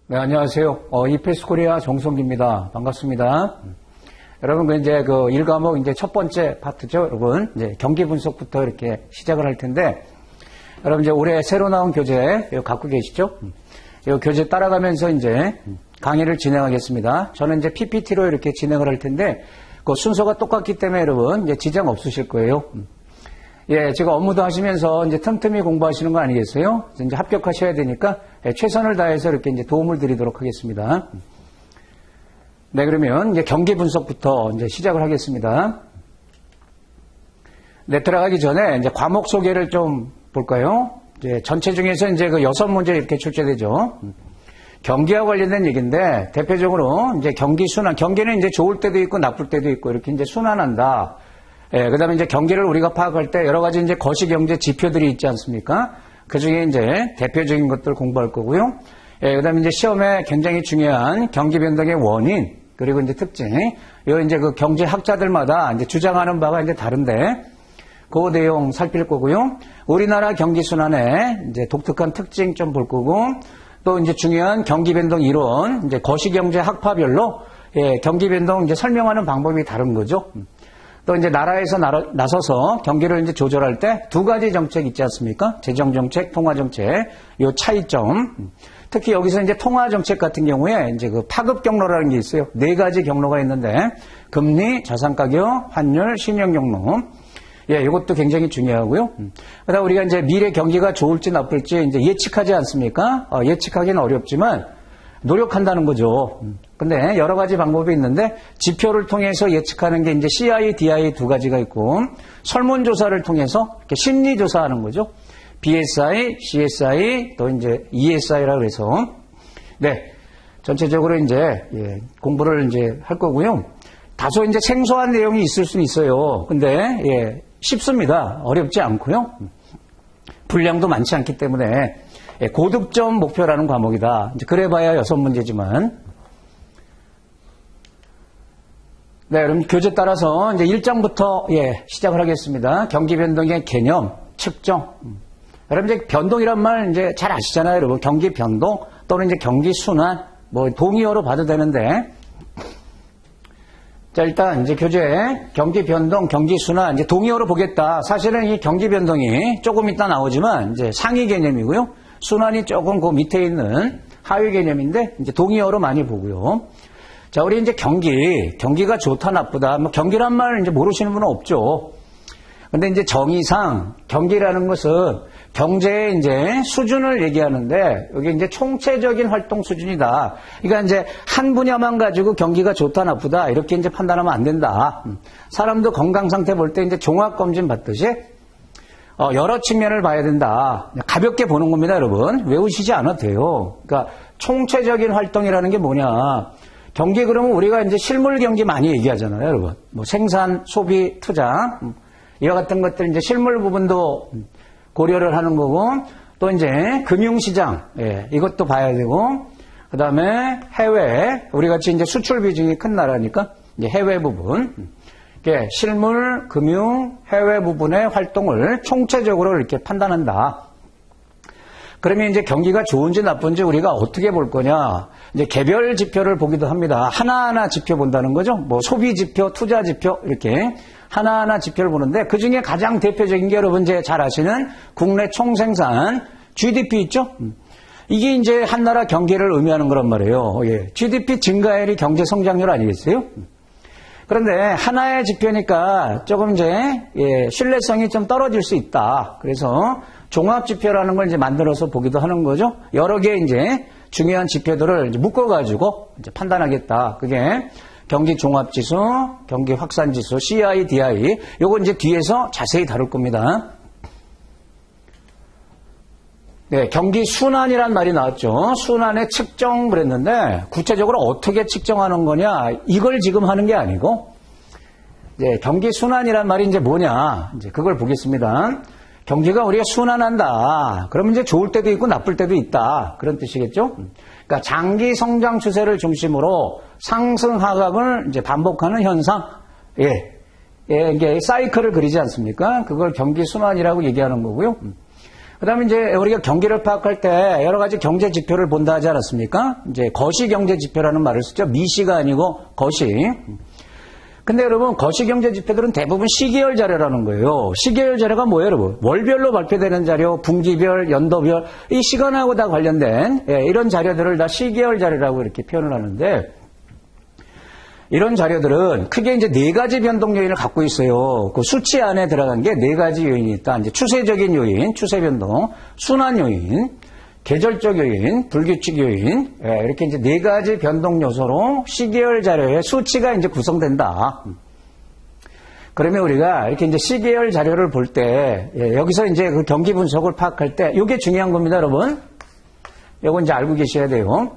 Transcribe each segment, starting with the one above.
네, 안녕하세요. EPS 코리아 정성기입니다. 반갑습니다. 여러분, 이제 그 1과목 이제 첫 번째 파트죠. 여러분, 이제 경기 분석부터 이렇게 시작을 할 텐데, 여러분 이제 올해 새로 나온 교재 이거 갖고 계시죠? 이 교재 따라가면서 이제 강의를 진행하겠습니다. 저는 이제 PPT로 이렇게 진행을 할 텐데, 그 순서가 똑같기 때문에 여러분, 이제 지장 없으실 거예요. 예, 제가 업무도 하시면서 이제 틈틈이 공부하시는 거 아니겠어요? 이제 합격하셔야 되니까 최선을 다해서 이렇게 이제 도움을 드리도록 하겠습니다. 네, 그러면 이제 경기 분석부터 이제 시작을 하겠습니다. 네, 들어가기 전에 이제 과목 소개를 좀 볼까요? 이제 전체 중에서 이제 그 6문제 이렇게 출제되죠. 경기와 관련된 얘기인데 대표적으로 이제 경기 순환, 경기는 이제 좋을 때도 있고 나쁠 때도 있고 이렇게 이제 순환한다. 예, 그 다음에 이제 경기를 우리가 파악할 때 여러 가지 이제 거시경제 지표들이 있지 않습니까? 그 중에 이제 대표적인 것들 공부할 거고요. 예, 그 다음에 이제 시험에 굉장히 중요한 경기 변동의 원인, 그리고 이제 특징, 요 이제 그 경제학자들마다 이제 주장하는 바가 이제 다른데, 그 내용 살필 거고요. 우리나라 경기 순환의 이제 독특한 특징 좀 볼 거고, 또 이제 중요한 경기 변동 이론, 이제 거시경제 학파별로, 예, 경기 변동 이제 설명하는 방법이 다른 거죠. 또 이제 나라에서 나서서 경기를 이제 조절할 때 두 가지 정책 있지 않습니까? 재정정책, 통화정책, 요 차이점. 특히 여기서 이제 통화정책 같은 경우에 이제 그 파급 경로라는 게 있어요. 4가지 경로가 있는데, 금리, 자산가격, 환율, 신용 경로. 예, 이것도 굉장히 중요하고요. 그다음 우리가 이제 미래 경기가 좋을지 나쁠지 이제 예측하지 않습니까? 예측하기는 어렵지만, 노력한다는 거죠. 근데 여러 가지 방법이 있는데 지표를 통해서 예측하는 게 이제 CI, DI 두 가지가 있고 설문조사를 통해서 이렇게 심리조사하는 거죠. BSI, CSI, 또 이제 ESI라고 해서 네 전체적으로 이제 공부를 이제 할 거고요. 다소 이제 생소한 내용이 있을 수는 있어요. 근데 쉽습니다. 어렵지 않고요. 분량도 많지 않기 때문에. 고득점 목표라는 과목이다. 이제 그래봐야 6문제지만. 네, 그럼 교재 따라서 이제 1장부터 시작을 하겠습니다. 경기 변동의 개념, 측정. 여러분 이제 변동이란 말 이제 잘 아시잖아요, 여러분. 경기 변동 또는 이제 경기 순환, 뭐 동의어로 봐도 되는데. 자, 일단 이제 교재에 경기 변동, 경기 순환 이제 동의어로 보겠다. 사실은 이 경기 변동이 조금 이따 나오지만 이제 상위 개념이고요. 순환이 조금 그 밑에 있는 하위 개념인데 이제 동의어로 많이 보고요. 자, 우리 이제 경기가 좋다 나쁘다. 뭐 경기란 말 이제 모르시는 분은 없죠. 근데 이제 정의상 경기라는 것은 경제의 이제 수준을 얘기하는데 여기 이제 총체적인 활동 수준이다. 그러니까 이제 한 분야만 가지고 경기가 좋다 나쁘다 이렇게 이제 판단하면 안 된다. 사람도 건강 상태 볼 때 이제 종합 검진 받듯이 여러 측면을 봐야 된다. 가볍게 보는 겁니다, 여러분. 외우시지 않아도 돼요. 그러니까 총체적인 활동이라는 게 뭐냐. 경기 그러면 우리가 이제 실물 경기 많이 얘기하잖아요, 여러분. 뭐 생산, 소비, 투자 이와 같은 것들 이제 실물 부분도 고려를 하는 거고 또 이제 금융시장 이것도 봐야 되고 그다음에 해외 우리 같이 이제 수출 비중이 큰 나라니까 이제 해외 부분. 실물, 금융, 해외 부분의 활동을 총체적으로 이렇게 판단한다. 그러면 이제 경기가 좋은지 나쁜지 우리가 어떻게 볼 거냐. 이제 개별 지표를 보기도 합니다. 하나하나 지표 본다는 거죠. 뭐 소비 지표, 투자 지표 이렇게 하나하나 지표를 보는데 그 중에 가장 대표적인 게 여러분 이제 잘 아시는 국내 총생산 GDP 있죠? 이게 이제 한 나라 경기를 의미하는 거란 말이에요. GDP 증가율이 경제 성장률 아니겠어요? 그런데 하나의 지표니까 조금 이제 신뢰성이 좀 떨어질 수 있다. 그래서 종합지표라는 걸 이제 만들어서 보기도 하는 거죠. 여러 개 이제 중요한 지표들을 이제 묶어가지고 이제 판단하겠다. 그게 경기 종합지수, 경기 확산지수, CI, DI. 요거 이제 뒤에서 자세히 다룰 겁니다. 네, 경기 순환이란 말이 나왔죠. 순환의 측정 그랬는데 구체적으로 어떻게 측정하는 거냐 이걸 지금 하는 게 아니고 경기 순환이란 말이 이제 뭐냐 이제 그걸 보겠습니다. 경기가 우리가 순환한다. 그러면 이제 좋을 때도 있고 나쁠 때도 있다. 그런 뜻이겠죠. 그러니까 장기 성장 추세를 중심으로 상승 하락을 이제 반복하는 현상. 이게 사이클을 그리지 않습니까? 그걸 경기 순환이라고 얘기하는 거고요. 그다음에 이제 우리가 경기를 파악할 때 여러 가지 경제 지표를 본다 하지 않았습니까? 이제 거시 경제 지표라는 말을 쓰죠. 미시가 아니고 거시. 근데 여러분 거시 경제 지표들은 대부분 시계열 자료라는 거예요. 시계열 자료가 뭐예요, 여러분? 월별로 발표되는 자료, 분기별, 연도별, 이 시간하고 다 관련된 이런 자료들을 다 시계열 자료라고 이렇게 표현을 하는데, 이런 자료들은 크게 이제 네 가지 변동 요인을 갖고 있어요. 그 수치 안에 들어간 게 네 가지 요인이 있다. 이제 추세적인 요인, 추세 변동, 순환 요인, 계절적 요인, 불규칙 요인, 이렇게 이제 네 가지 변동 요소로 시계열 자료의 수치가 이제 구성된다. 그러면 우리가 이렇게 이제 시계열 자료를 볼 때, 여기서 이제 그 경기 분석을 파악할 때, 이게 중요한 겁니다, 여러분. 이거 이제 알고 계셔야 돼요.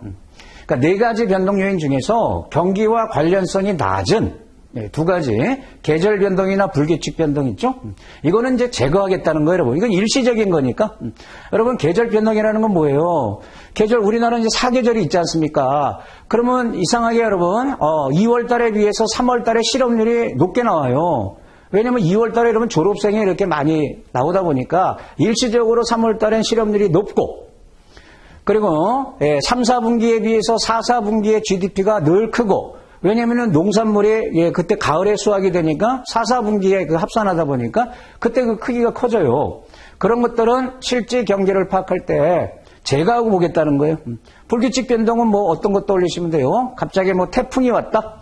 그러니까 네 가지 변동 요인 중에서 경기와 관련성이 낮은 두 가지, 계절 변동이나 불규칙 변동 있죠? 이거는 이제 제거하겠다는 거예요, 여러분. 이건 일시적인 거니까. 여러분, 계절 변동이라는 건 뭐예요? 계절, 우리나라는 이제 사계절이 있지 않습니까? 그러면 이상하게 여러분, 2월 달에 비해서 3월 달에 실업률이 높게 나와요. 왜냐면 2월 달에 이러면 졸업생이 이렇게 많이 나오다 보니까 일시적으로 3월 달엔 실업률이 높고, 그리고 3, 4분기에 비해서 4, 4분기의 GDP가 늘 크고, 왜냐면은 농산물이 그때 가을에 수확이 되니까 4, 4분기에 그 합산하다 보니까 그때 그 크기가 커져요. 그런 것들은 실제 경기를 파악할 때 제거하고 보겠다는 거예요. 불규칙 변동은 뭐 어떤 것 떠올리시면 돼요. 갑자기 뭐 태풍이 왔다,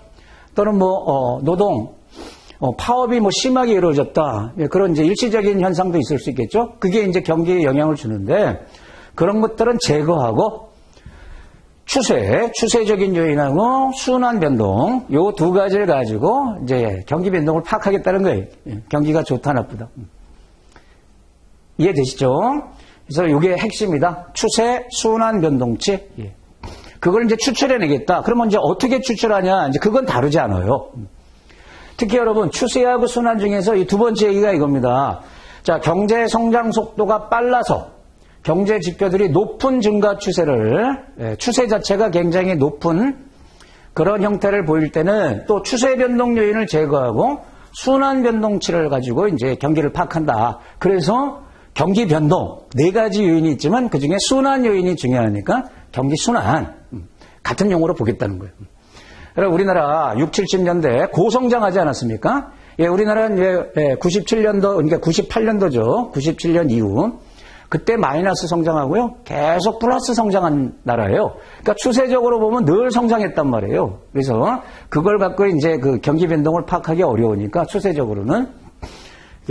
또는 뭐 노동 파업이 뭐 심하게 이루어졌다. 그런 이제 일시적인 현상도 있을 수 있겠죠. 그게 이제 경기에 영향을 주는데, 그런 것들은 제거하고 추세적인 요인하고 순환 변동, 요 두 가지를 가지고 이제 경기 변동을 파악하겠다는 거예요. 경기가 좋다, 나쁘다. 이해되시죠? 그래서 이게 핵심이다. 추세, 순환 변동치. 그걸 이제 추출해내겠다. 그러면 이제 어떻게 추출하냐? 이제 그건 다르지 않아요. 특히 여러분, 추세하고 순환 중에서 이 두 번째 얘기가 이겁니다. 자, 경제 성장 속도가 빨라서 경제 지표들이 높은 증가 추세를, 추세 자체가 굉장히 높은 그런 형태를 보일 때는 또 추세 변동 요인을 제거하고 순환 변동치를 가지고 이제 경기를 파악한다. 그래서 경기 변동, 네 가지 요인이 있지만 그 중에 순환 요인이 중요하니까 경기 순환, 같은 용어로 보겠다는 거예요. 그럼 우리나라 6, 70년대 고성장하지 않았습니까? 우리나라는 97년도, 그러니까 98년도죠. 97년 이후. 그때 마이너스 성장하고요, 계속 플러스 성장한 나라예요. 그러니까 추세적으로 보면 늘 성장했단 말이에요. 그래서 그걸 갖고 이제 그 경기 변동을 파악하기 어려우니까 추세적으로는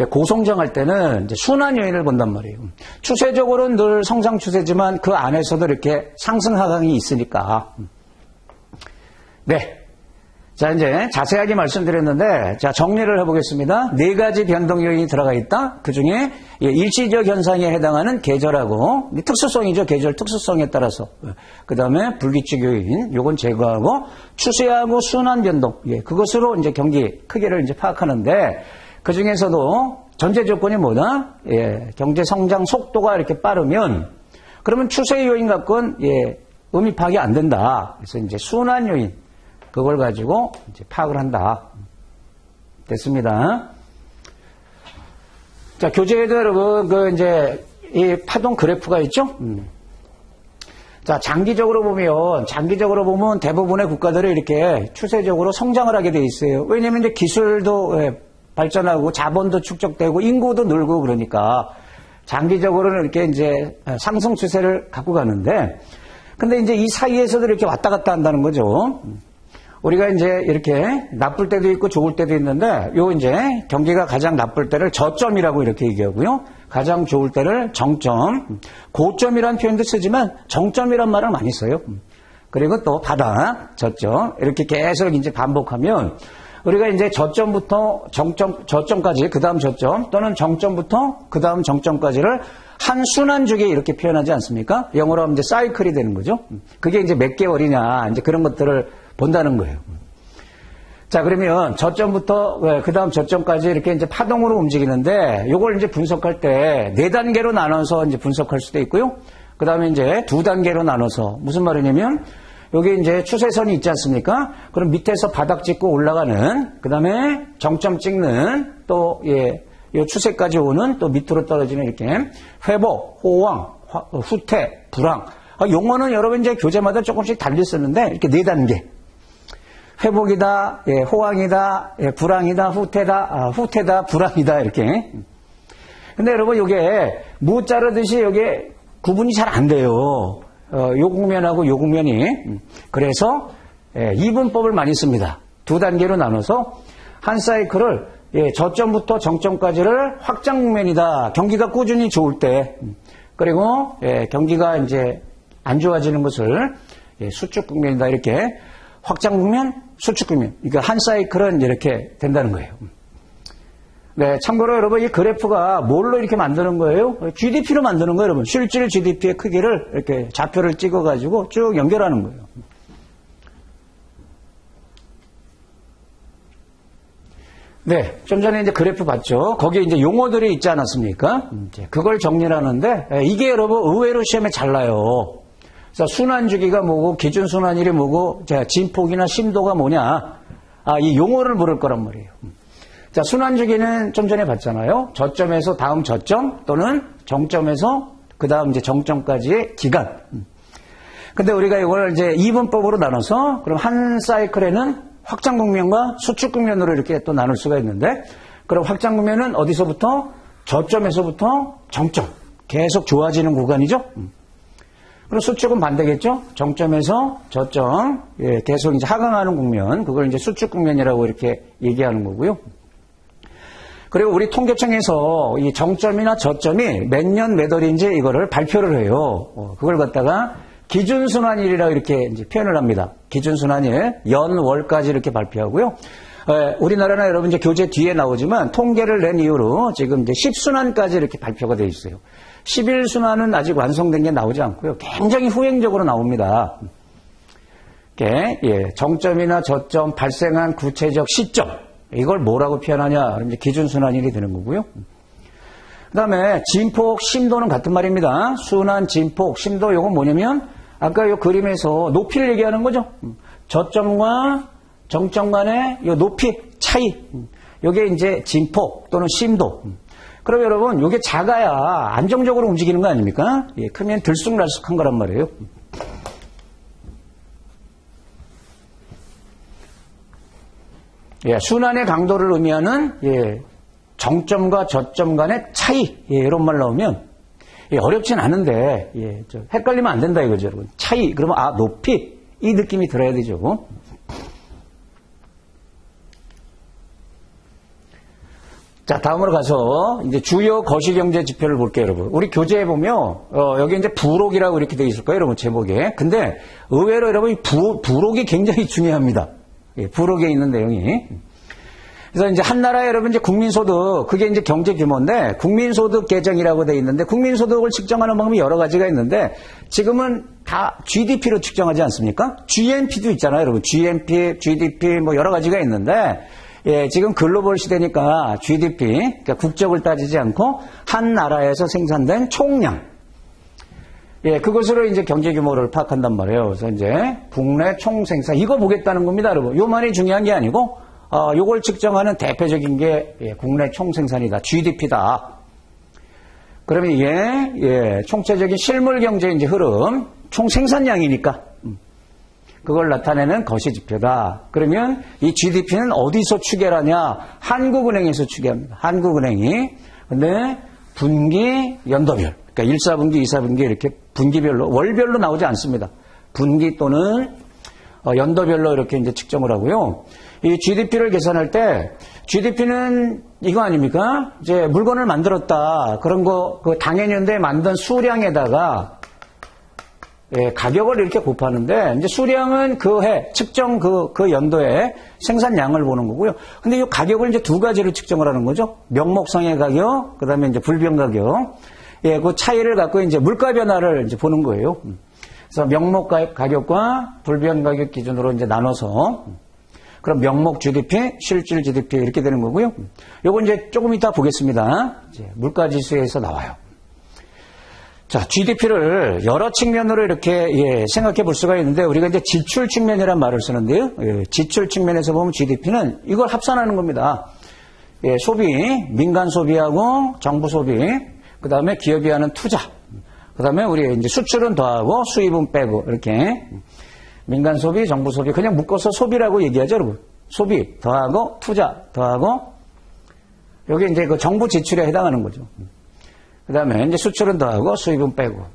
고성장할 때는 이제 순환 요인을 본단 말이에요. 추세적으로는 늘 성장 추세지만 그 안에서도 이렇게 상승 하강이 있으니까. 네. 자, 이제 자세하게 말씀드렸는데, 자, 정리를 해보겠습니다. 네 가지 변동 요인이 들어가 있다. 그 중에 일시적 현상에 해당하는 계절하고, 특수성이죠. 계절 특수성에 따라서. 그 다음에 불규칙 요인, 요건 제거하고, 추세하고 순환 변동, 그것으로 이제 경기 크기를 이제 파악하는데, 그 중에서도 전제 조건이 뭐다? 경제 성장 속도가 이렇게 빠르면, 그러면 추세 요인 갖고는 의미 파악이 안 된다. 그래서 이제 순환 요인, 그걸 가지고 이제 파악을 한다. 됐습니다. 자, 교재에도 여러분, 이제, 이 파동 그래프가 있죠? 자, 장기적으로 보면 대부분의 국가들이 이렇게 추세적으로 성장을 하게 돼 있어요. 왜냐면 이제 기술도 발전하고 자본도 축적되고 인구도 늘고 그러니까 장기적으로는 이렇게 이제 상승 추세를 갖고 가는데, 근데 이제 이 사이에서도 이렇게 왔다 갔다 한다는 거죠. 우리가 이제 이렇게 나쁠 때도 있고 좋을 때도 있는데, 요 이제 경기가 가장 나쁠 때를 저점이라고 이렇게 얘기하고요. 가장 좋을 때를 정점, 고점이라는 표현도 쓰지만 정점이란 말을 많이 써요. 그리고 또 바닥, 저점, 이렇게 계속 이제 반복하면 우리가 이제 저점부터 저점까지, 그 다음 저점, 또는 정점부터 그 다음 정점까지를 한 순환주기에 이렇게 표현하지 않습니까? 영어로 하면 이제 사이클이 되는 거죠. 그게 이제 몇 개월이냐, 이제 그런 것들을 본다는 거예요. 자, 그러면 저점부터 그 다음 저점까지 이렇게 이제 파동으로 움직이는데, 요걸 이제 분석할 때 4단계로 나눠서 이제 분석할 수도 있고요. 그 다음에 이제 2단계로 나눠서, 무슨 말이냐면, 여기 이제 추세선이 있지 않습니까? 그럼 밑에서 바닥 찍고 올라가는, 그 다음에 정점 찍는, 또, 이 추세까지 오는 또 밑으로 떨어지는 이렇게 회복, 호황, 후퇴, 불황. 용어는 여러분 이제 교재마다 조금씩 달리 쓰는데 이렇게 4단계. 회복이다, 예, 호황이다, 예, 불황이다, 후퇴다, 불황이다 이렇게. 근데 여러분 이게 무 자르듯이 이게 구분이 잘 안 돼요. 요 국면하고 요 국면이. 그래서 예, 이분법을 많이 씁니다. 2단계로 나눠서 한 사이클을 예, 저점부터 정점까지를 확장 국면이다. 경기가 꾸준히 좋을 때. 그리고 예, 경기가 이제 안 좋아지는 것을 예, 수축 국면이다. 이렇게 확장 국면, 수축 국면. 그러니까 한 사이클은 이렇게 된다는 거예요. 네, 참고로 여러분 이 그래프가 뭘로 이렇게 만드는 거예요? GDP로 만드는 거예요, 여러분. 실질 GDP의 크기를 이렇게 좌표를 찍어가지고 쭉 연결하는 거예요. 네, 좀 전에 이제 그래프 봤죠? 거기에 이제 용어들이 있지 않았습니까? 이제 그걸 정리를 하는데, 이게 여러분 의외로 시험에 잘 나요. 그래서 순환주기가 뭐고, 기준순환일이 뭐고, 자, 진폭이나 심도가 뭐냐. 이 용어를 물을 거란 말이에요. 자, 순환주기는 좀 전에 봤잖아요. 저점에서 다음 저점 또는 정점에서 그 다음 이제 정점까지의 기간. 근데 우리가 이걸 이제 이분법으로 나눠서, 그럼 한 사이클에는 확장 국면과 수축 국면으로 이렇게 또 나눌 수가 있는데, 그럼 확장 국면은 어디서부터? 저점에서부터 정점. 계속 좋아지는 구간이죠? 그럼 수축은 반대겠죠? 정점에서 저점. 예, 계속 이제 하강하는 국면. 그걸 이제 수축 국면이라고 이렇게 얘기하는 거고요. 그리고 우리 통계청에서 이 정점이나 저점이 몇 년 몇 월인지 이거를 발표를 해요. 그걸 갖다가 기준순환일이라고 이렇게 이제 표현을 합니다. 기준순환일, 연, 월까지 이렇게 발표하고요. 우리나라는 여러분 이제 교재 뒤에 나오지만 통계를 낸 이후로 지금 이제 10순환까지 이렇게 발표가 되어 있어요. 11순환은 아직 완성된 게 나오지 않고요. 굉장히 후행적으로 나옵니다. 예, 정점이나 저점, 발생한 구체적 시점. 이걸 뭐라고 표현하냐? 이제 기준순환일이 되는 거고요. 그 다음에 진폭, 심도는 같은 말입니다. 순환, 진폭, 심도, 요건 뭐냐면 아까 요 그림에서 높이를 얘기하는 거죠. 저점과 정점 간의 요 높이 차이. 요게 이제 진폭 또는 심도. 그럼 여러분 요게 작아야 안정적으로 움직이는 거 아닙니까? 예, 크면 들쑥날쑥한 거란 말이에요. 예, 순환의 강도를 의미하는 예, 정점과 저점 간의 차이. 예, 이런 말 나오면 예, 어렵진 않은데 예, 헷갈리면 안 된다 이거죠, 여러분. 차이. 그러면 높이 이 느낌이 들어야 되죠. 자, 다음으로 가서 이제 주요 거시경제 지표를 볼게요, 여러분. 우리 교재에 보면 여기 이제 부록이라고 이렇게 되어 있을 거예요, 여러분 제목에. 근데 의외로 여러분 이 부록이 굉장히 중요합니다. 예, 부록에 있는 내용이. 그래서 이제 한 나라에 여러분 이제 국민소득, 그게 이제 경제 규모인데 국민소득 계정이라고 되어 있는데 국민소득을 측정하는 방법이 여러 가지가 있는데 지금은 다 GDP로 측정하지 않습니까? GNP도 있잖아요, 여러분. GNP, GDP 뭐 여러 가지가 있는데 예, 지금 글로벌 시대니까 GDP, 그러니까 국적을 따지지 않고 한 나라에서 생산된 총량. 예, 그것으로 이제 경제 규모를 파악한단 말이에요. 그래서 이제 국내 총생산, 이거 보겠다는 겁니다, 여러분. 요만이 중요한 게 아니고 요걸 측정하는 대표적인 게 예, 국내 총생산이다. GDP다. 그러면 이게 예, 총체적인 실물 경제 이제 흐름, 총생산량이니까 그걸 나타내는 거시지표다. 그러면 이 GDP는 어디서 추계하냐? 한국은행에서 추계합니다. 한국은행이. 근데 분기, 연도별. 그러니까 1사분기, 2사분기 이렇게 분기별로, 월별로 나오지 않습니다. 분기 또는 연도별로 이렇게 이제 측정을 하고요. 이 GDP를 계산할 때 GDP는 이거 아닙니까? 이제 물건을 만들었다. 그런 거, 그 당해년도에 만든 수량에다가 예, 가격을 이렇게 곱하는데, 이제 수량은 그 해, 측정 그 연도에 생산량을 보는 거고요. 근데 이 가격을 이제 두 가지로 측정을 하는 거죠. 명목상의 가격, 그 다음에 이제 불변 가격. 예, 그 차이를 갖고 이제 물가 변화를 이제 보는 거예요. 그래서 명목 가격과 불변 가격 기준으로 이제 나눠서, 그럼 명목 GDP, 실질 GDP 이렇게 되는 거고요. 요거 이제 조금 이따 보겠습니다. 이제 물가 지수에서 나와요. 자, GDP를 여러 측면으로 이렇게 예, 생각해 볼 수가 있는데 우리가 이제 지출 측면이란 말을 쓰는데요. 예, 지출 측면에서 보면 GDP는 이걸 합산하는 겁니다. 예, 소비, 민간 소비하고 정부 소비, 그 다음에 기업이 하는 투자, 그 다음에 우리 이제 수출은 더하고 수입은 빼고, 이렇게. 민간 소비, 정부 소비, 그냥 묶어서 소비라고 얘기하죠, 여러분. 소비 더하고 투자 더하고, 여기 이제 그 정부 지출에 해당하는 거죠. 그 다음에 이제 수출은 더하고 수입은 빼고.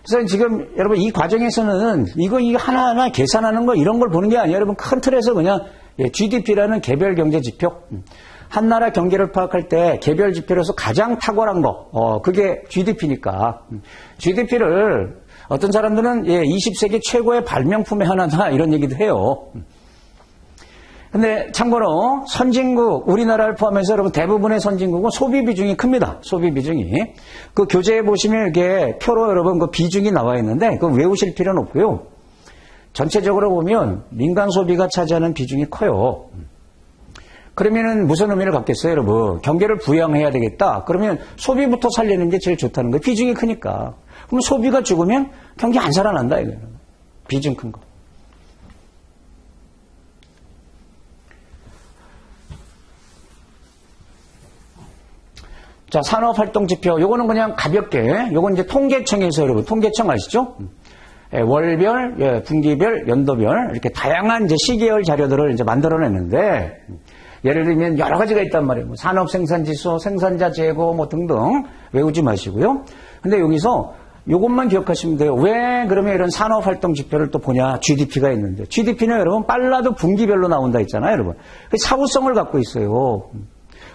그래서 지금 여러분 이 과정에서는 이거 하나하나 계산하는 거 이런 걸 보는 게 아니에요. 여러분 큰 틀에서 그냥 GDP라는 개별 경제 지표. 한 나라 경제를 파악할 때 개별 지표로서 가장 탁월한 거, 그게 GDP니까. GDP를 어떤 사람들은 20세기 최고의 발명품의 하나다 이런 얘기도 해요. 근데 참고로 선진국, 우리나라를 포함해서 여러분 대부분의 선진국은 소비 비중이 큽니다. 소비 비중이. 그 교재에 보시면 이게 표로 여러분 그 비중이 나와 있는데 그거 외우실 필요는 없고요. 전체적으로 보면 민간 소비가 차지하는 비중이 커요. 그러면은 무슨 의미를 갖겠어요, 여러분? 경제를 부양해야 되겠다. 그러면 소비부터 살리는 게 제일 좋다는 거예요. 비중이 크니까. 그럼 소비가 죽으면 경제 안 살아난다, 이거예요. 비중 큰 거. 자, 산업활동지표. 요거는 그냥 가볍게, 요건 이제 통계청에서 여러분, 통계청 아시죠? 월별, 분기별, 연도별, 이렇게 다양한 이제 시계열 자료들을 이제 만들어냈는데, 예를 들면 여러 가지가 있단 말이에요. 뭐 산업생산지수, 생산자 재고, 뭐 등등 외우지 마시고요. 근데 여기서 요것만 기억하시면 돼요. 왜 그러면 이런 산업활동지표를 또 보냐? GDP가 있는데. GDP는 여러분 빨라도 분기별로 나온다 했잖아요, 여러분. 사후성을 갖고 있어요.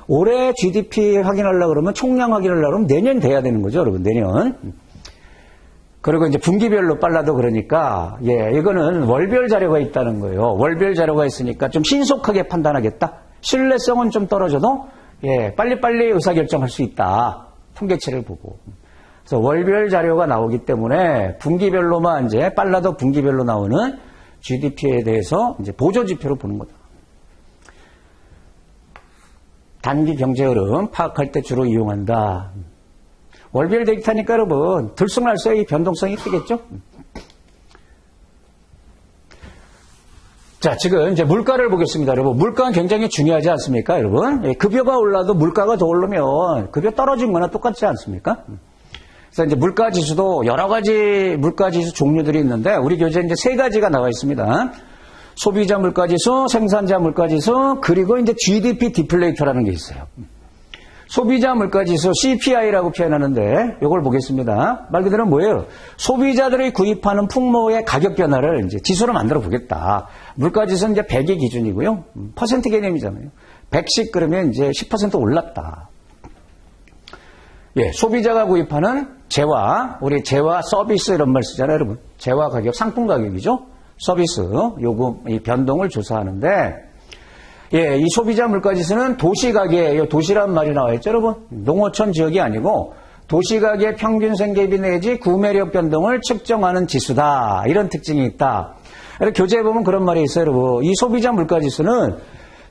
올해 GDP 확인하려고 그러면 총량 확인하려고 그러면 내년 돼야 되는 거죠, 여러분. 내년. 그리고 이제 분기별로 빨라도 그러니까 이거는 월별 자료가 있다는 거예요. 월별 자료가 있으니까 좀 신속하게 판단하겠다. 신뢰성은 좀 떨어져도 빨리빨리 의사결정할 수 있다. 통계치를 보고. 그래서 월별 자료가 나오기 때문에 분기별로만 이제 빨라도 분기별로 나오는 GDP에 대해서 이제 보조지표로 보는 거다. 단기 경제 흐름 파악할 때 주로 이용한다. 월별 데이터니까 여러분 들쑥날쑥 이 변동성이 크겠죠? 자, 지금 이제 물가를 보겠습니다, 여러분. 물가는 굉장히 중요하지 않습니까, 여러분? 급여가 올라도 물가가 더 오르면 급여 떨어진 거나 똑같지 않습니까? 그래서 이제 물가 지수도 여러 가지 물가 지수 종류들이 있는데 우리 교재에 이제 3가지가 나와 있습니다. 소비자 물가 지수, 생산자 물가 지수, 그리고 이제 GDP 디플레이터라는 게 있어요. 소비자 물가 지수 CPI라고 표현하는데 이걸 보겠습니다. 말 그대로 뭐예요? 소비자들이 구입하는 품목의 가격 변화를 이제 지수로 만들어 보겠다. 물가 지수는 이제 100이 기준이고요. 퍼센트 개념이잖아요. 100씩 그러면 이제 10% 올랐다. 소비자가 구입하는 재화, 우리 재화 서비스 이런 말 쓰잖아요, 여러분. 재화 가격, 상품 가격이죠. 서비스, 요금, 이 변동을 조사하는데, 이 소비자 물가지수는 도시가계, 도시란 말이 나와있죠, 여러분. 농어촌 지역이 아니고, 도시가계 평균 생계비 내지 구매력 변동을 측정하는 지수다. 이런 특징이 있다. 교재에 보면 그런 말이 있어요, 여러분. 이 소비자 물가지수는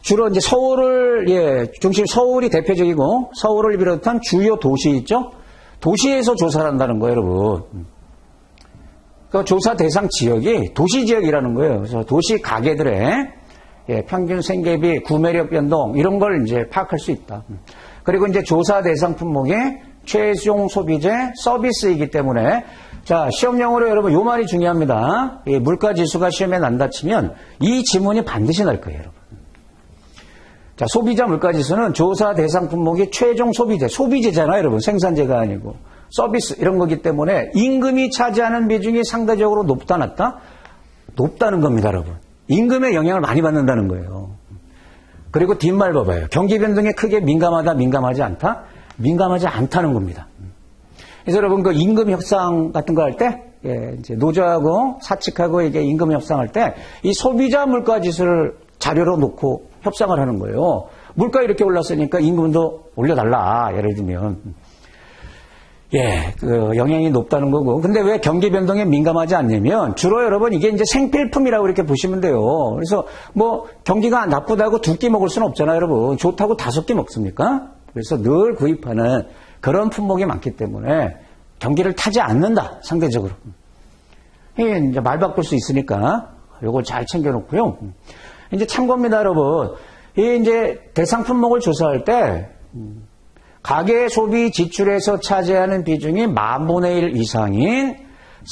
주로 이제 중심 서울이 대표적이고, 서울을 비롯한 주요 도시 있죠? 도시에서 조사를 한다는 거예요, 여러분. 그 조사 대상 지역이 도시 지역이라는 거예요. 그래서 도시 가게들의 평균 생계비, 구매력 변동 이런 걸 이제 파악할 수 있다. 그리고 이제 조사 대상 품목이 최종 소비재 서비스이기 때문에 자 시험용으로 여러분 요 말이 중요합니다. 물가 지수가 시험에 난다 치면 이 지문이 반드시 날 거예요, 여러분. 자 소비자 물가 지수는 조사 대상 품목이 최종 소비재, 소비재잖아요, 여러분. 생산재가 아니고. 서비스 이런 거기 때문에 임금이 차지하는 비중이 상대적으로 높다 낮다? 높다는 겁니다, 여러분. 임금의 영향을 많이 받는다는 거예요. 그리고 뒷말 봐봐요. 경기 변동에 크게 민감하다, 민감하지 않다? 민감하지 않다는 겁니다. 그래서 여러분 그 임금 협상 같은 거 할 때 이제 노조하고 사측하고 이게 임금 협상할 때 이 소비자 물가 지수를 자료로 놓고 협상을 하는 거예요. 물가 이렇게 올랐으니까 임금도 올려달라. 예를 들면. 그 영향이 높다는 거고. 근데 왜 경기 변동에 민감하지 않냐면 주로 여러분 이게 이제 생필품이라고 이렇게 보시면 돼요. 그래서 뭐 경기가 나쁘다고 2끼 먹을 수는 없잖아요, 여러분. 좋다고 5끼 먹습니까? 그래서 늘 구입하는 그런 품목이 많기 때문에 경기를 타지 않는다, 상대적으로. 이제 말 바꿀 수 있으니까 요걸 잘 챙겨놓고요. 이제 참고입니다, 여러분. 이 이제 대상 품목을 조사할 때 가계 소비 지출에서 차지하는 비중이 10,000분의 1 이상인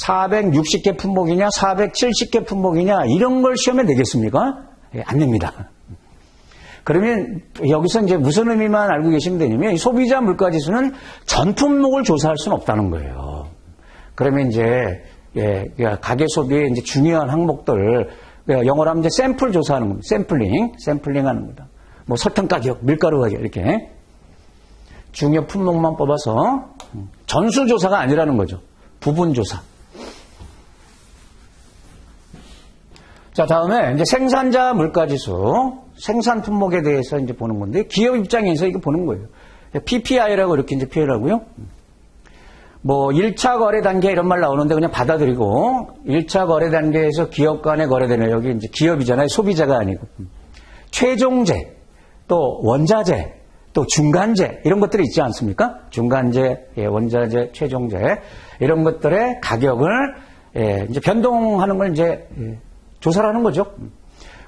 460개 품목이냐 470개 품목이냐 이런 걸 시험에 내겠습니까? 예, 안 냅니다. 그러면 여기서 이제 무슨 의미만 알고 계시면 되냐면 소비자 물가지수는 전 품목을 조사할 수는 없다는 거예요. 그러면 이제 가계 소비의 이제 중요한 항목들 영어로 하면 이제 샘플 조사하는 겁니다. 샘플링 하는 겁니다. 뭐 설탕 가격, 밀가루 가격 이렇게 중요 품목만 뽑아서 전수 조사가 아니라는 거죠. 부분 조사. 자, 다음에 이제 생산자 물가지수, 생산 품목에 대해서 이제 보는 건데 기업 입장에서 이거 보는 거예요. PPI라고 이렇게 이제 표현하고요. 뭐 1차 거래 단계 이런 말 나오는데 그냥 받아들이고 1차 거래 단계에서 기업 간에 거래되는 여기 이제 기업이잖아요. 소비자가 아니고. 최종재, 또 원자재, 또 중간재 이런 것들이 있지 않습니까? 중간재, 원자재, 최종재 이런 것들의 가격을 이제 변동하는 걸 이제 조사를 하는 거죠.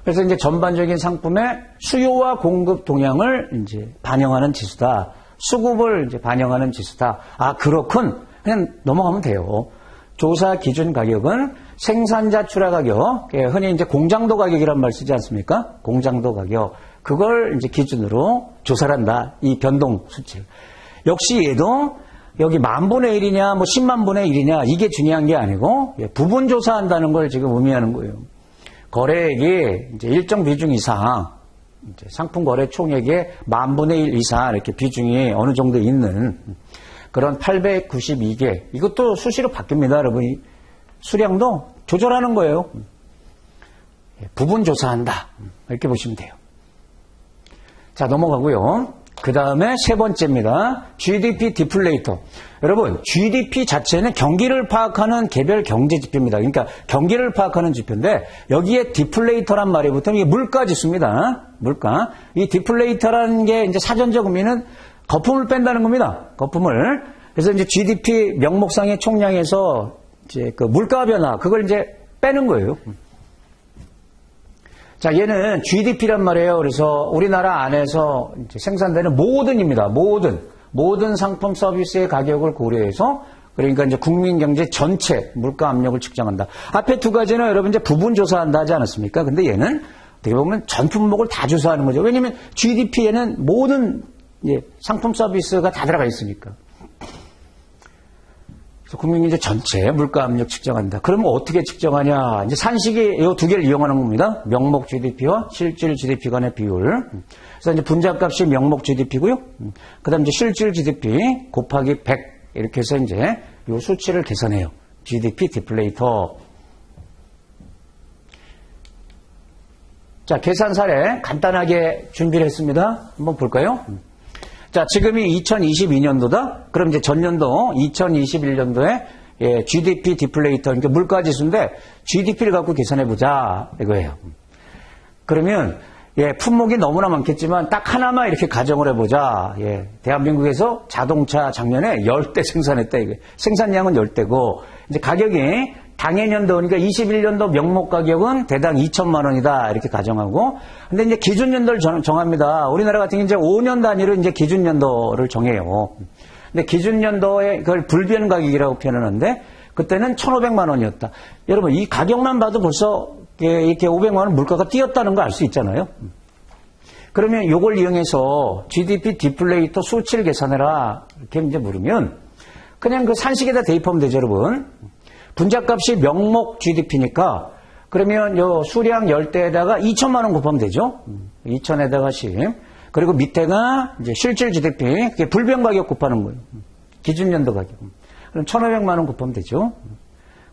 그래서 이제 전반적인 상품의 수요와 공급 동향을 이제 반영하는 지수다. 수급을 이제 반영하는 지수다. 아, 그렇군. 그냥 넘어가면 돼요. 조사 기준 가격은 생산자 출하 가격, 흔히 이제 공장도 가격이란 말 쓰지 않습니까? 공장도 가격. 그걸 이제 기준으로 조사를 한다. 이 변동 수치. 역시 얘도 여기 10,000분의 1이냐, 뭐 100,000분의 1이냐, 이게 중요한 게 아니고, 부분 조사한다는 걸 지금 의미하는 거예요. 거래액이 이제 일정 비중 이상, 이제 상품 거래 총액의 10,000분의 1 이상 이렇게 비중이 어느 정도 있는 그런 892개. 이것도 수시로 바뀝니다, 여러분. 수량도 조절하는 거예요. 부분 조사한다. 이렇게 보시면 돼요. 자, 넘어가고요. 그 다음에 세 번째입니다. GDP 디플레이터. 여러분, GDP 자체는 경기를 파악하는 개별 경제 지표입니다. 그러니까 경기를 파악하는 지표인데 여기에 디플레이터란 말이 붙으면 이게 물가 지수입니다. 물가. 이 디플레이터라는 게 이제 사전적 의미는 거품을 뺀다는 겁니다. 거품을. 그래서 이제 GDP 명목상의 총량에서 이제 그 물가 변화 그걸 이제 빼는 거예요. 자, 얘는 GDP란 말이에요. 그래서 우리나라 안에서 이제 생산되는 모든입니다. 모든 상품 서비스의 가격을 고려해서 그러니까 이제 국민 경제 전체 물가 압력을 측정한다. 앞에 두 가지는 여러분 이제 부분 조사한다 하지 않았습니까? 근데 얘는 어떻게 보면 전 품목을 다 조사하는 거죠. 왜냐면 GDP에는 모든 상품 서비스가 다 들어가 있으니까. 국민 경제 전체 물가 압력 측정한다. 그러면 어떻게 측정하냐? 이제 산식이 이 두 개를 이용하는 겁니다. 명목 GDP와 실질 GDP 간의 비율. 그래서 이제 분자값이 명목 GDP고요. 그다음 이제 실질 GDP 곱하기 100 이렇게 해서 이제 이 수치를 계산해요. GDP 디플레이터. 자, 계산 사례 간단하게 준비를 했습니다. 한번 볼까요? 자, 지금이 2022년도다. 그럼 이제 전년도 2021년도에 GDP 디플레이터, 그러니까 물가 지수인데 GDP를 갖고 계산해 보자 이거예요. 그러면 품목이 너무나 많겠지만 딱 하나만 이렇게 가정을 해보자. 대한민국에서 자동차 작년에 10대 생산했다 이거. 생산량은 10대고 이제 가격이 당해년도 그러니까 21년도 명목 가격은 대당 2천만 원이다 이렇게 가정하고 근데 이제 기준년도를 정합니다. 우리나라 같은 경우 이제 5년 단위로 이제 기준년도를 정해요. 근데 기준년도에 그걸 불변 가격이라고 표현하는데 그때는 1,500만 원이었다. 여러분 이 가격만 봐도 벌써 이렇게 500만 원 물가가 뛰었다는 거 알 수 있잖아요. 그러면 이걸 이용해서 GDP 디플레이터 수치를 계산해라 이렇게 이제 물으면 그냥 그 산식에다 대입하면 되죠, 여러분. 분자값이 명목 GDP니까 그러면 요 수량 10대에다가 2천만 원 곱하면 되죠. 2천에다가 10. 그리고 밑에가 이제 실질 GDP, 그게 불변 가격 곱하는 거예요. 기준년도 가격. 그럼 1,500만 원 곱하면 되죠.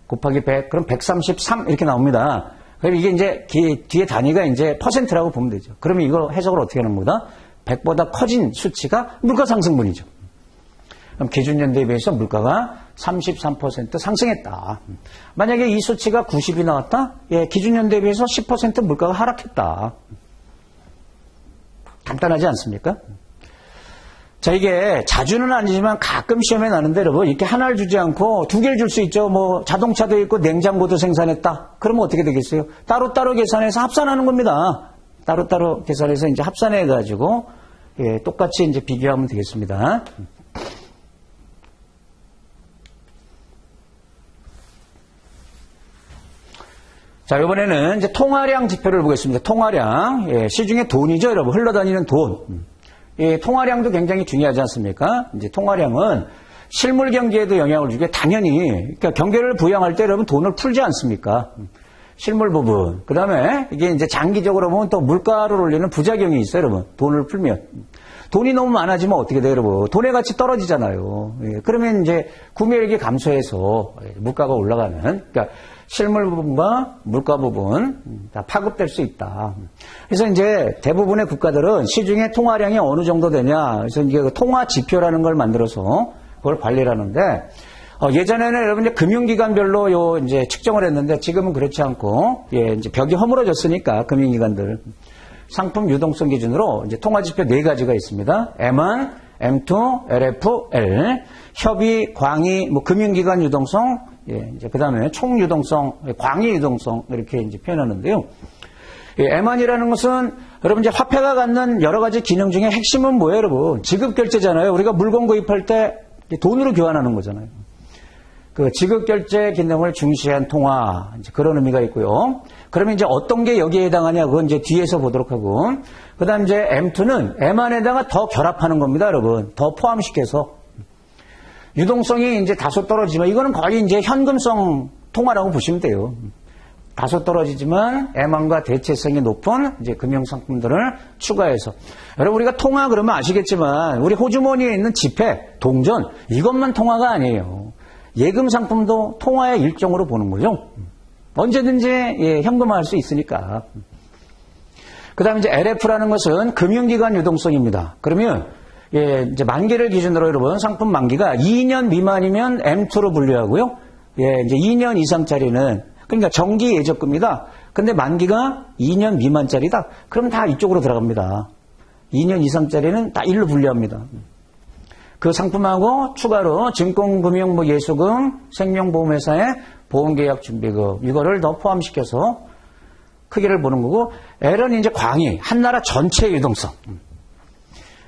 곱하기 100, 그럼 133 이렇게 나옵니다. 그럼 이게 이제 뒤에 단위가 이제 퍼센트라고 보면 되죠. 그러면 이거 해석을 어떻게 하는 거다? 100보다 커진 수치가 물가 상승분이죠. 그럼 기준년도에 비해서 물가가 33% 상승했다. 만약에 이 수치가 90이 나왔다? 기준년도에 비해서 10% 물가가 하락했다. 간단하지 않습니까? 자, 이게 자주는 아니지만 가끔 시험에 나는데 여러분 이렇게 하나를 주지 않고 두 개를 줄 수 있죠. 뭐 자동차도 있고 냉장고도 생산했다. 그러면 어떻게 되겠어요? 따로따로 계산해서 합산하는 겁니다. 따로따로 계산해서 이제 합산해가지고, 예, 똑같이 이제 비교하면 되겠습니다. 자, 이번에는 이제 통화량 지표를 보겠습니다. 통화량. 예, 시중에 돈이죠, 여러분. 흘러다니는 돈. 예, 통화량도 굉장히 중요하지 않습니까? 이제 통화량은 실물 경기에도 영향을 주게 당연히, 그러니까 경계를 부양할 때 여러분 돈을 풀지 않습니까? 실물 부분. 그 다음에 이게 이제 장기적으로 보면 또 물가를 올리는 부작용이 있어요, 여러분. 돈을 풀면. 돈이 너무 많아지면 어떻게 돼요, 여러분? 돈의 가치 떨어지잖아요. 예, 그러면 이제 구매력이 감소해서 물가가 올라가는, 그러니까 실물 부분과 물가 부분 다 파급될 수 있다. 그래서 이제 대부분의 국가들은 시중에 통화량이 어느 정도 되냐, 그래서 이게 그 통화 지표라는 걸 만들어서 그걸 관리를 하는데, 예전에는 여러분 이제 금융기관별로 요 이제 측정을 했는데 지금은 그렇지 않고, 예, 이제 벽이 허물어졌으니까 금융기관들 상품 유동성 기준으로 이제 통화지표 4가지가 있습니다. M1, M2, LF, L, 협의, 광의, 뭐 금융기관 유동성, 예, 이제 그 다음에 총 유동성, 광의 유동성 이렇게 이제 표현하는데요. 예, M1이라는 것은 여러분 이제 화폐가 갖는 여러 가지 기능 중에 핵심은 뭐예요, 여러분? 지급 결제잖아요. 우리가 물건 구입할 때 돈으로 교환하는 거잖아요. 그 지급 결제 기능을 중시한 통화, 이제 그런 의미가 있고요. 그러면 이제 어떤 게 여기에 해당하냐, 그건 이제 뒤에서 보도록 하고. 그 다음 이제 M2는 M1에다가 더 결합하는 겁니다, 여러분. 더 포함시켜서. 유동성이 이제 다소 떨어지지만, 이거는 거의 이제 현금성 통화라고 보시면 돼요. 다소 떨어지지만 M1과 대체성이 높은 이제 금융상품들을 추가해서. 여러분, 우리가 통화 그러면 아시겠지만, 우리 호주머니에 있는 지폐, 동전, 이것만 통화가 아니에요. 예금 상품도 통화의 일종으로 보는 거죠. 언제든지 예, 현금화할 수 있으니까. 그 다음에 이제 LF라는 것은 금융기관 유동성입니다. 그러면 예, 이제 만기를 기준으로 여러분 상품 만기가 2년 미만이면 M2로 분류하고요. 예, 이제 2년 이상짜리는 그러니까 정기 예적금이다. 근데 만기가 2년 미만짜리다. 그럼 다 이쪽으로 들어갑니다. 2년 이상짜리는 다 1로 분류합니다. 그 상품하고 추가로 증권금융, 뭐 예수금, 생명보험회사의 보험계약 준비금 이거를 더 포함시켜서 크기를 보는 거고, L은 이제 광의, 한 나라 전체의 유동성.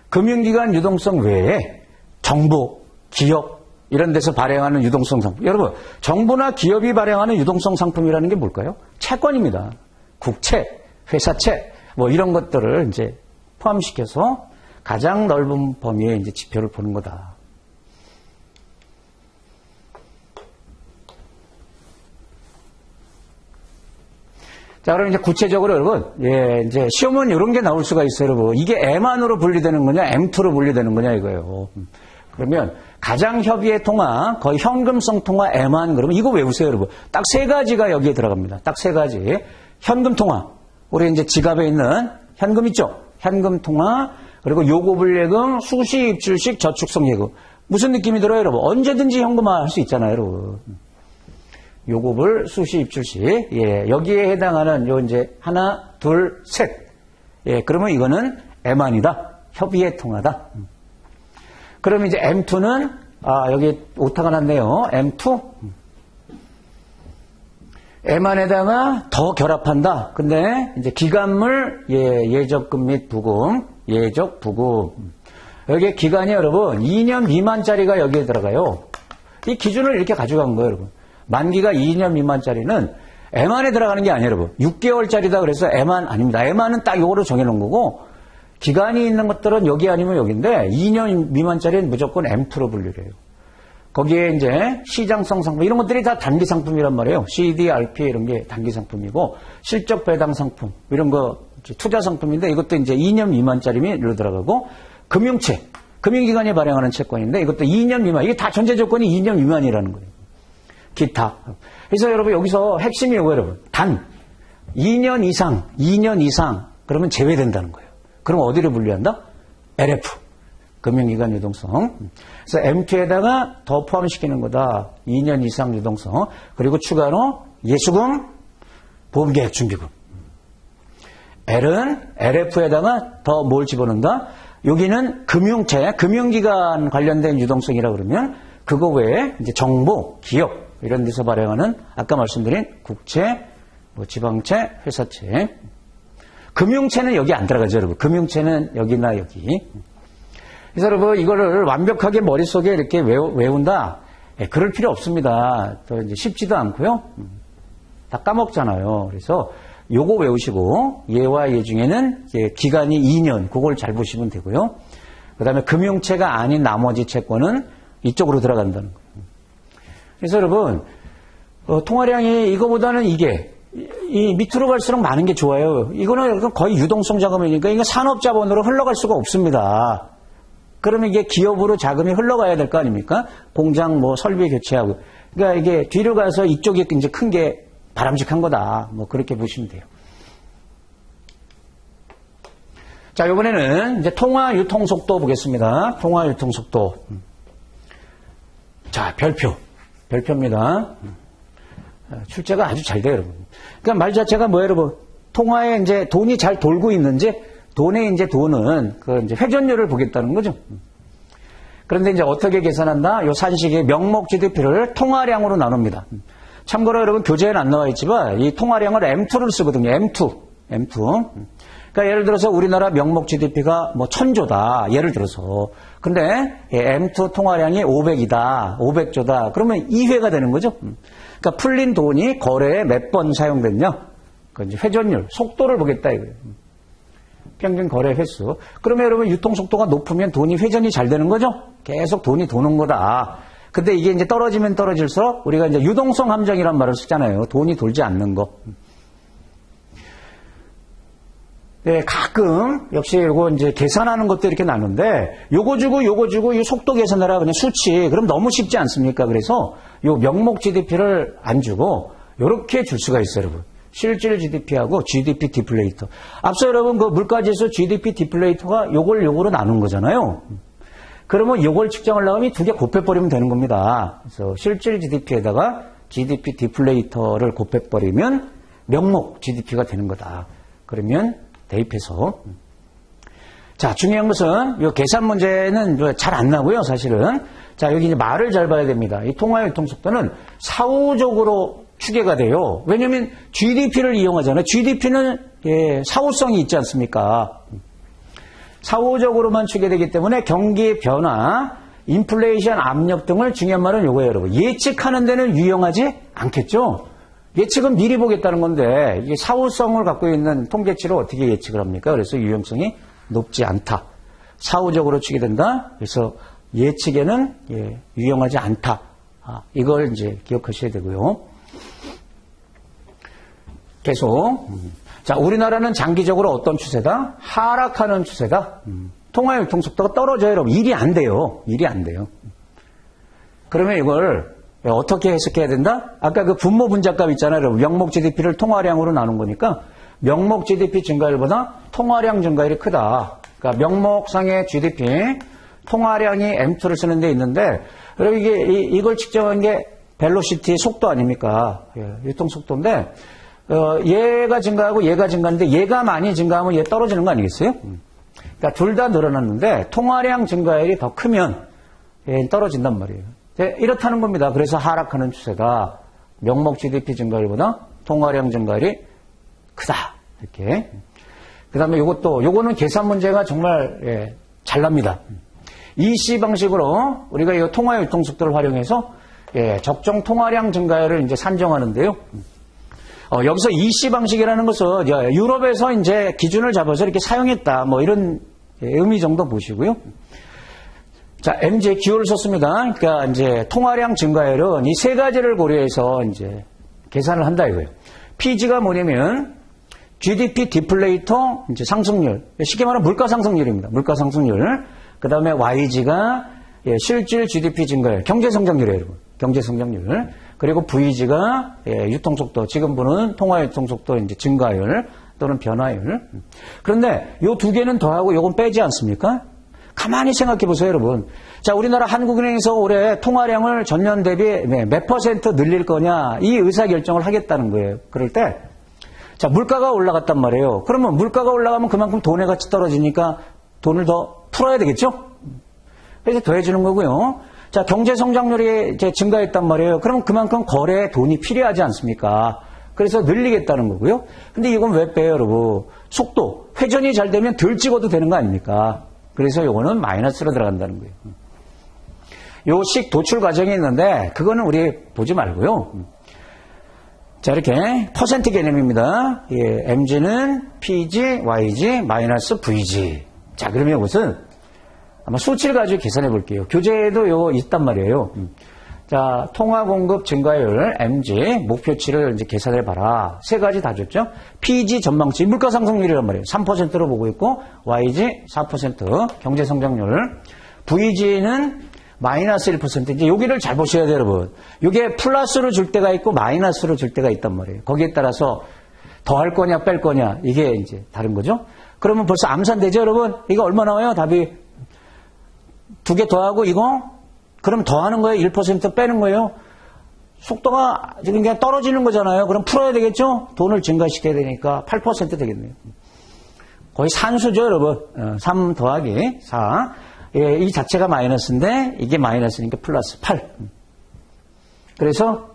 금융기관 유동성 외에 정부, 기업 이런 데서 발행하는 유동성 상품. 여러분, 정부나 기업이 발행하는 유동성 상품이라는 게 뭘까요? 채권입니다. 국채, 회사채 뭐 이런 것들을 이제 포함시켜서 가장 넓은 범위의 이제 지표를 보는 거다. 자, 그럼 이제 구체적으로 여러분, 예, 이제 시험은 이런 게 나올 수가 있어요, 여러분. 이게 M1으로 분리되는 거냐, M2로 분리되는 거냐, 이거예요. 그러면 가장 협의의 통화, 거의 현금성 통화 M1, 그러면 이거 외우세요, 여러분. 딱 3가지가 여기에 들어갑니다. 딱 3가지. 현금 통화. 우리 이제 지갑에 있는 현금 있죠? 현금 통화. 그리고 요구불예금, 수시 입출식 저축성 예금. 무슨 느낌이 들어요, 여러분? 언제든지 현금화 할 수 있잖아요, 여러분. 요구불, 수시 입출식. 예, 여기에 해당하는 요 이제 하나, 둘, 셋. 예, 그러면 이거는 M1이다. 협의의 통화다. 그러면 이제 M2는 여기 오타가 났네요. M2. M1에다가 더 결합한다. 근데 이제 기간물, 예, 예적금 및 부금, 예적 부금. 여기에 기간이 여러분 2년 미만짜리가 여기에 들어가요. 이 기준을 이렇게 가져간 거예요, 여러분. 만기가 2년 미만짜리는 M1에 들어가는 게 아니에요, 여러분. 6개월짜리다 그래서 M1 아닙니다. M1은 딱 요거로 정해놓은 거고, 기간이 있는 것들은 여기 아니면 여기인데 2년 미만짜리는 무조건 M2로 분류를 해요. 거기에 이제 시장성 상품 이런 것들이 다 단기 상품이란 말이에요. CD, RP 이런 게 단기 상품이고, 실적 배당 상품 이런 거 투자 상품인데 이것도 이제 2년 미만짜리면 일로 들어가고, 금융채, 금융기관이 발행하는 채권인데 이것도 2년 미만. 이게 다 전제 조건이 2년 미만이라는 거예요. 기타. 그래서 여러분 여기서 핵심이 이거 여러분. 단 2년 이상 그러면 제외된다는 거예요. 그럼 어디를 분류한다? LF. 금융기관 유동성. 그래서 M2에다가 더 포함시키는 거다. 2년 이상 유동성. 그리고 추가로 예수금, 보험계약 준비금. L은 LF에다가 더 뭘 집어넣는다? 여기는 금융채, 금융기관 관련된 유동성이라 그러면 그거 외에 이제 정부, 기업 이런 데서 발행하는 아까 말씀드린 국채, 뭐 지방채, 회사채. 금융채는 여기 안 들어가죠, 여러분. 금융채는 여기나 여기. 그래서 여러분, 이거를 완벽하게 머릿속에 이렇게 외운다? 그럴 필요 없습니다. 또 이제 쉽지도 않고요. 다 까먹잖아요. 그래서 요거 외우시고, 얘와 얘 중에는 기간이 2년, 그걸 잘 보시면 되고요. 그 다음에 금융채가 아닌 나머지 채권은 이쪽으로 들어간다는 거예요. 그래서 여러분, 통화량이 이거보다는 이게, 이 밑으로 갈수록 많은 게 좋아요. 이거는 거의 유동성 자금이니까 이게 산업자본으로 흘러갈 수가 없습니다. 그러면 이게 기업으로 자금이 흘러가야 될 거 아닙니까? 공장 뭐 설비 교체하고. 그러니까 이게 뒤로 가서 이쪽이 이제 큰 게 바람직한 거다. 뭐 그렇게 보시면 돼요. 자, 이번에는 이제 통화 유통 속도 보겠습니다. 통화 유통 속도. 자, 별표입니다. 출제가 아주 잘 돼요, 여러분. 그러니까 말 자체가 뭐예요, 여러분? 통화에 이제 돈이 잘 돌고 있는지, 돈의 이제 돈은 그 이제 회전율을 보겠다는 거죠. 그런데 이제 어떻게 계산한다? 요 산식의 명목 GDP를 통화량으로 나눕니다. 참고로 여러분 교재에는 안 나와 있지만 이 통화량을 M2를 쓰거든요. M2. 그러니까 예를 들어서 우리나라 명목 GDP가 뭐 1000조다. 예를 들어서. 근데 M2 통화량이 500이다. 500조다. 그러면 2회가 되는 거죠. 그러니까 풀린 돈이 거래에 몇 번 사용됐냐? 그 이제 회전율, 속도를 보겠다 이거예요. 평균 거래 횟수. 그러면 여러분 유통 속도가 높으면 돈이 회전이 잘 되는 거죠? 계속 돈이 도는 거다. 근데 이게 이제 떨어지면 떨어질수록 우리가 이제 유동성 함정이란 말을 쓰잖아요. 돈이 돌지 않는 거. 네, 가끔 역시 요거 이제 계산하는 것도 이렇게 나누는데 요거 주고 이 속도 계산하라 그냥 수치. 그럼 너무 쉽지 않습니까? 그래서 요 명목 GDP를 안 주고 요렇게 줄 수가 있어요, 여러분. 실질 GDP하고 GDP 디플레이터. 앞서 여러분 그 물가지수 GDP 디플레이터가 요걸로 나눈 거잖아요. 그러면 요걸 측정하려면 이 두 개 곱해버리면 되는 겁니다. 그래서 실질 GDP에다가 GDP 디플레이터를 곱해버리면 명목 GDP가 되는 거다. 그러면 대입해서. 자, 중요한 것은 요 계산 문제는 잘 안 나고요, 사실은. 자, 여기 이제 말을 잘 봐야 됩니다. 이 통화 유통 속도는 사후적으로 추계가 돼요. 왜냐하면 GDP를 이용하잖아요. GDP는 사후성이 있지 않습니까? 사후적으로만 추계되기 때문에 경기 변화, 인플레이션 압력 등을 중요한 말은 요거예요, 여러분. 예측하는 데는 유용하지 않겠죠? 예측은 미리 보겠다는 건데 이게 사후성을 갖고 있는 통계치를 어떻게 예측을 합니까? 그래서 유용성이 높지 않다. 사후적으로 추계된다. 그래서 예측에는 유용하지 않다. 이걸 이제 기억하셔야 되고요. 계속. 자, 우리나라는 장기적으로 어떤 추세다? 하락하는 추세다. 통화 유통 속도가 떨어져요, 여러분. 일이 안 돼요. 그러면 이걸 어떻게 해석해야 된다? 아까 그 분모 분자값 있잖아요, 여러분. 명목 GDP를 통화량으로 나눈 거니까 명목 GDP 증가율보다 통화량 증가율이 크다. 그러니까 명목상의 GDP 통화량이 M2를 쓰는 데 있는데, 여러분 이걸 측정한 게 벨로시티 속도 아닙니까? 유통 속도인데. 얘가 증가하고 얘가 증가하는데 얘가 많이 증가하면 얘 떨어지는 거 아니겠어요? 그러니까 둘 다 늘어났는데 통화량 증가율이 더 크면 얘는 떨어진단 말이에요. 이렇다는 겁니다. 그래서 하락하는 추세다. 명목 GDP 증가율보다 통화량 증가율이 크다. 이렇게. 그 다음에 요거는 계산 문제가 정말 잘 납니다. EC 방식으로 우리가 이 통화 유통 속도를 활용해서 적정 통화량 증가율을 이제 산정하는데요. 여기서 EC 방식이라는 것은 유럽에서 이제 기준을 잡아서 이렇게 사용했다. 뭐 이런 의미 정도 보시고요. 자, MJ 기호를 썼습니다. 그러니까 이제 통화량 증가율은 이 세 가지를 고려해서 이제 계산을 한다 이거예요. PG가 뭐냐면 GDP 디플레이터 이제 상승률. 쉽게 말하면 물가 상승률입니다. 물가 상승률. 그다음에 YG가 실질 GDP 증가율, 경제 성장률이에요, 여러분. 경제 성장률. 그리고 VG가 유통속도, 지금 보는 통화 유통속도 이제 증가율 또는 변화율. 그런데 이 두 개는 더하고 이건 빼지 않습니까? 가만히 생각해 보세요, 여러분. 자, 우리나라 한국은행에서 올해 통화량을 전년 대비 몇 % 늘릴 거냐, 이 의사결정을 하겠다는 거예요. 그럴 때, 자, 물가가 올라갔단 말이에요. 그러면 물가가 올라가면 그만큼 돈의 가치 떨어지니까 돈을 더 풀어야 되겠죠? 그래서 더해주는 거고요. 자, 경제 성장률이 이제 증가했단 말이에요. 그럼 그만큼 거래에 돈이 필요하지 않습니까? 그래서 늘리겠다는 거고요. 근데 이건 왜 빼요, 여러분? 속도. 회전이 잘 되면 덜 찍어도 되는 거 아닙니까? 그래서 이거는 마이너스로 들어간다는 거예요. 요 식 도출 과정이 있는데 그거는 우리 보지 말고요. 자, 이렇게 퍼센트 개념입니다. 예, mg는 pg, yg, 마이너스 vg. 자, 그러면 이것은 아마 수치를 가지고 계산해 볼게요. 교재에도 요 있단 말이에요. 자, 통화 공급 증가율 mg 목표치를 이제 계산해 봐라. 세 가지 다 줬죠. pg 전망치 물가 상승률이란 말이에요. 3%로 보고 있고 yg 4% 경제 성장률. vg는 마이너스 1%. 이제 여기를 잘 보셔야 돼요, 여러분. 이게 플러스로 줄 때가 있고 마이너스로 줄 때가 있단 말이에요. 거기에 따라서 더 할 거냐 뺄 거냐 이게 이제 다른 거죠. 그러면 벌써 암산되죠, 여러분? 이거 얼마 나와요? 답이 두 개 더하고 이거? 그럼 더하는 거예요? 1% 빼는 거예요? 속도가 지금 그냥 떨어지는 거잖아요. 그럼 풀어야 되겠죠? 돈을 증가시켜야 되니까 8% 되겠네요. 거의 산수죠, 여러분. 3 더하기 4. 예, 이 자체가 마이너스인데 이게 마이너스니까 플러스 8. 그래서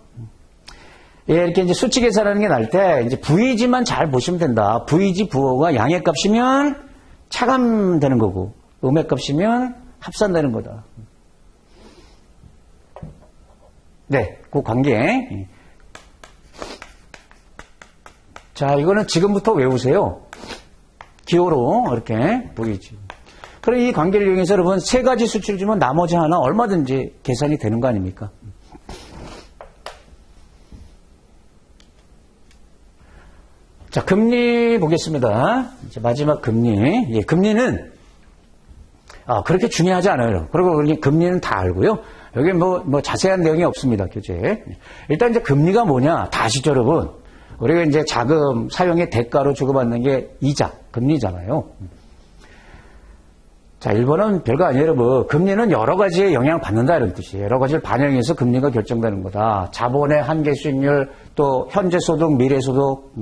예, 이렇게 이제 수치 계산하는 게 날 때 이제 VG만 잘 보시면 된다. VG 부호가 양의 값이면 차감되는 거고 음의 값이면 합산되는 거다. 네, 그 관계. 자, 이거는 지금부터 외우세요. 기호로 이렇게 VG. 그럼 이 관계를 이용해서 여러분 세 가지 수치를 주면 나머지 하나 얼마든지 계산이 되는 거 아닙니까? 자, 금리 보겠습니다. 이제 마지막 금리. 예, 금리는 그렇게 중요하지 않아요. 그리고 금리는 다 알고요. 여기 뭐 자세한 내용이 없습니다, 교재에. 일단 이제 금리가 뭐냐 다 아시죠, 여러분? 우리가 이제 자금 사용의 대가로 주고받는 게 이자, 금리잖아요. 자, 1번은 별거 아니에요, 여러분. 금리는 여러 가지의 영향을 받는다, 이런 뜻이에요. 여러 가지를 반영해서 금리가 결정되는 거다. 자본의 한계 수익률, 또 현재 소득, 미래 소득,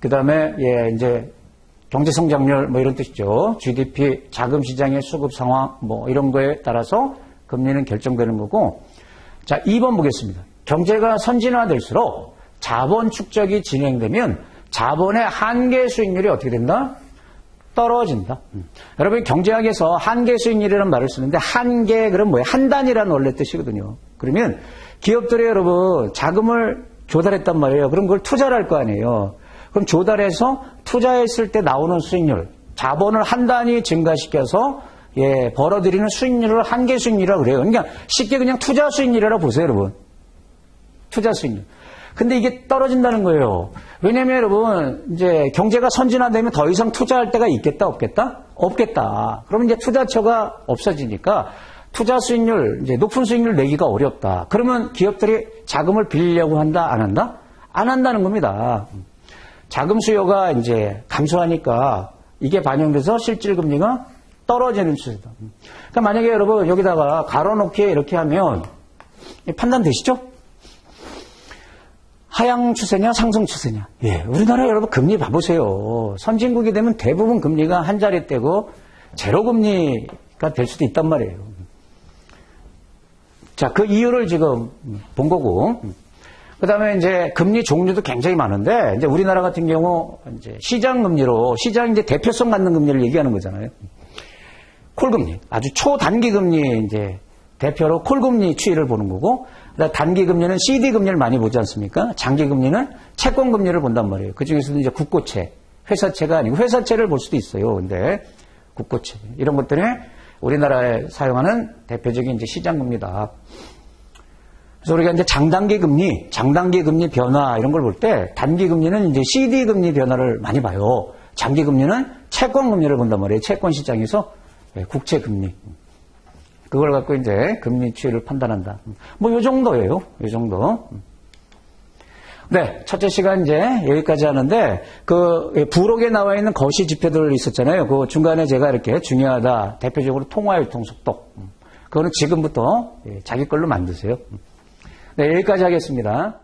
그 다음에, 예, 이제, 경제 성장률, 뭐 이런 뜻이죠. GDP, 자금 시장의 수급 상황, 뭐 이런 거에 따라서 금리는 결정되는 거고. 자, 2번 보겠습니다. 경제가 선진화될수록 자본 축적이 진행되면 자본의 한계 수익률이 어떻게 된다? 떨어진다. 여러분 경제학에서 한계 수익률이라는 말을 쓰는데 한계 그럼 뭐예요? 한 단이라는 원래 뜻이거든요. 그러면 기업들이 여러분 자금을 조달했단 말이에요. 그럼 그걸 투자를 할 거 아니에요. 그럼 조달해서 투자했을 때 나오는 수익률, 자본을 한 단위 증가시켜서 예, 벌어들이는 수익률을 한계 수익률이라고 그래요. 그러니까 쉽게 그냥 투자 수익률이라고 보세요, 여러분. 투자 수익률. 근데 이게 떨어진다는 거예요. 왜냐면 여러분, 이제 경제가 선진화되면 더 이상 투자할 데가 있겠다, 없겠다? 없겠다. 그러면 이제 투자처가 없어지니까 투자 수익률, 이제 높은 수익률 내기가 어렵다. 그러면 기업들이 자금을 빌리려고 한다, 안 한다? 안 한다는 겁니다. 자금 수요가 이제 감소하니까 이게 반영돼서 실질 금리가 떨어지는 추세다. 그러니까 만약에 여러분 여기다가 가로놓기 이렇게 하면 판단되시죠? 하향 추세냐 상승 추세냐. 예, 우리나라 여러분 금리 봐보세요. 선진국이 되면 대부분 금리가 한 자리대고 제로 금리가 될 수도 있단 말이에요. 자, 그 이유를 지금 본 거고. 그 다음에 이제 금리 종류도 굉장히 많은데, 이제 우리나라 같은 경우, 이제 시장 금리로, 시장 이제 대표성 갖는 금리를 얘기하는 거잖아요. 콜금리. 아주 초단기 금리 이제 대표로 콜금리 추이를 보는 거고, 단기 금리는 CD 금리를 많이 보지 않습니까? 장기 금리는 채권 금리를 본단 말이에요. 그 중에서도 이제 국고채, 회사채가 아니고 회사채를 볼 수도 있어요. 근데 국고채. 이런 것들이 우리나라에 사용하는 대표적인 이제 시장 금리다. 그래서 우리가 이제 장단기 금리 변화 이런 걸 볼 때 단기 금리는 이제 CD 금리 변화를 많이 봐요. 장기 금리는 채권 금리를 본단 말이에요. 채권 시장에서 국채 금리. 그걸 갖고 이제 금리 추이를 판단한다. 뭐 요 정도예요. 요 정도. 네, 첫째 시간 이제 여기까지 하는데 그 부록에 나와 있는 거시 지표들 있었잖아요. 그 중간에 제가 이렇게 중요하다. 대표적으로 통화 유통 속도. 그거는 지금부터 자기 걸로 만드세요. 네, 여기까지 하겠습니다.